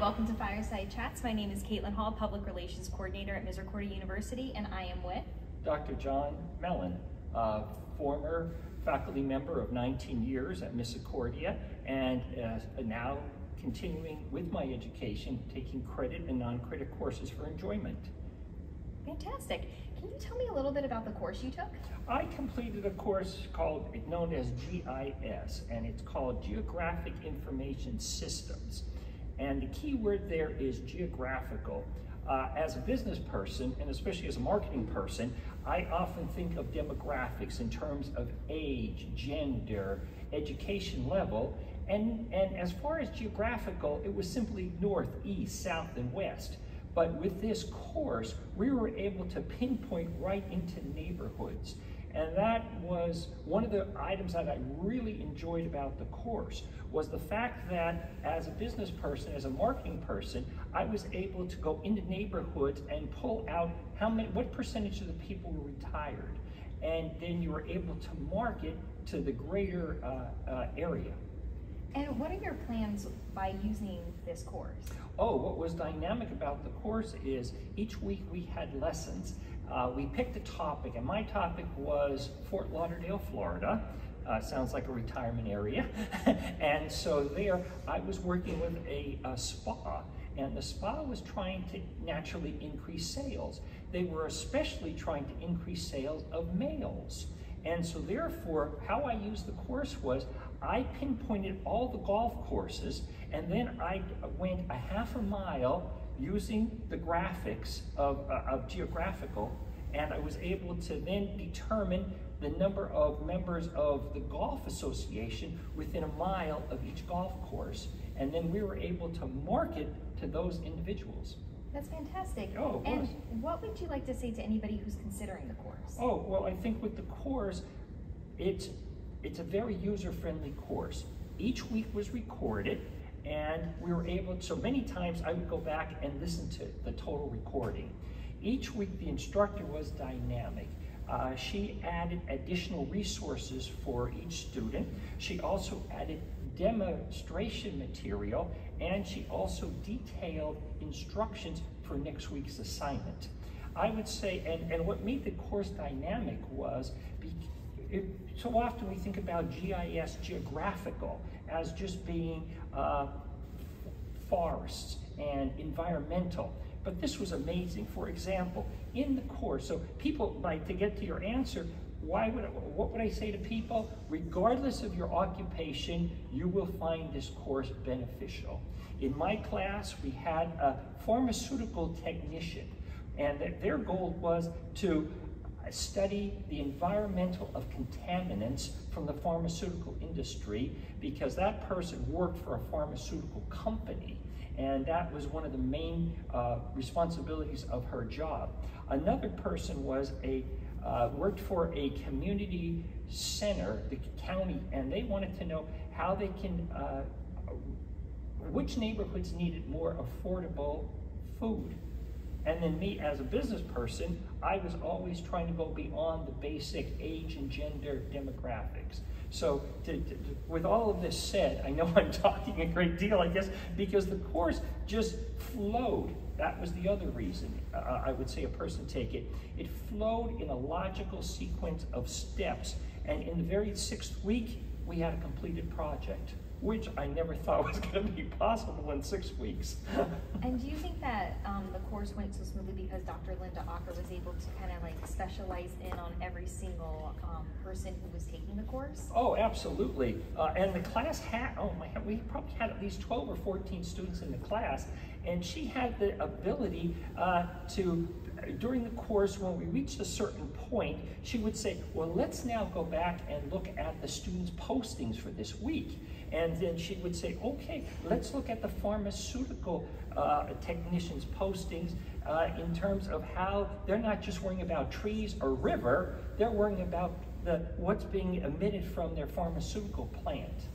welcome to Fireside Chats. My name is Caitlin Hall, Public Relations Coordinator at Misericordia University, and I am with Dr. John Mellon, former faculty member of 19 years at Misericordia, and now continuing with my education, taking credit and non-credit courses for enjoyment. Fantastic. Can you tell me a little bit about the course you took? I completed a course known as GIS, and it's called Geographic Information Systems. And the key word there is geographical. As a business person, and especially as a marketing person, I often think of demographics in terms of age, gender, education level, and as far as geographical, it was simply north, east, south, and west. But with this course, we were able to pinpoint right into neighborhoods. And that was one of the items that I really enjoyed about the course, was the fact that as a business person, as a marketing person, I was able to go into neighborhoods and pull out what percentage of the people were retired. And then you were able to market to the greater area. And what are your plans by using this course? Oh, what was dynamic about the course is each week we had lessons. We picked a topic, and my topic was Fort Lauderdale, Florida. Sounds like a retirement area. And so there I was working with a spa, and the spa was trying to naturally increase sales. They were especially trying to increase sales of males. And so therefore, how I used the course was I pinpointed all the golf courses, and then I went a half a mile using the graphics of geographical, and I was able to then determine the number of members of the golf association within a mile of each golf course, and then we were able to market to those individuals. That's fantastic. Oh, of course. And what would you like to say to anybody who's considering the course? Oh, well, I think with the course, it's a very user-friendly course. Each week was recorded, and we were able to, so many times I would go back and listen to the total recording. Each week the instructor was dynamic. She added additional resources for each student. She also added demonstration material, and she also detailed instructions for next week's assignment. I would say, and what made the course dynamic was, so often we think about GIS, geographical, as just being forests and environmental. But this was amazing. For example, in the course, so people, to get to your answer, what would I say to people? Regardless of your occupation, you will find this course beneficial. In my class, we had a pharmaceutical technician, and their goal was to study the environmental of contaminants from the pharmaceutical industry, because that person worked for a pharmaceutical company, and that was one of the main responsibilities of her job. Another person was worked for a community center, the county, and they wanted to know how they can, which neighborhoods needed more affordable food. And then me, as a business person, I was always trying to go beyond the basic age and gender demographics. So with all of this said, I know I'm talking a great deal, I guess, because the course just flowed. That was the other reason I would say a person take it. It flowed in a logical sequence of steps. And in the very 6th week, we had a completed project, which I never thought was going to be possible in 6 weeks. And do you think that the course went so smoothly because Dr. Auker was able to kind of like specialize in on every single person who was taking the course? Oh, absolutely. And the class had, we probably had at least 12 or 14 students in the class, and she had the ability to, during the course, when we reached a certain point, she would say, well, let's now go back and look at the students' postings for this week. And then she would say, okay, let's look at the pharmaceutical technicians' postings in terms of how they're not just worrying about trees or river, they're worrying about what's being emitted from their pharmaceutical plant.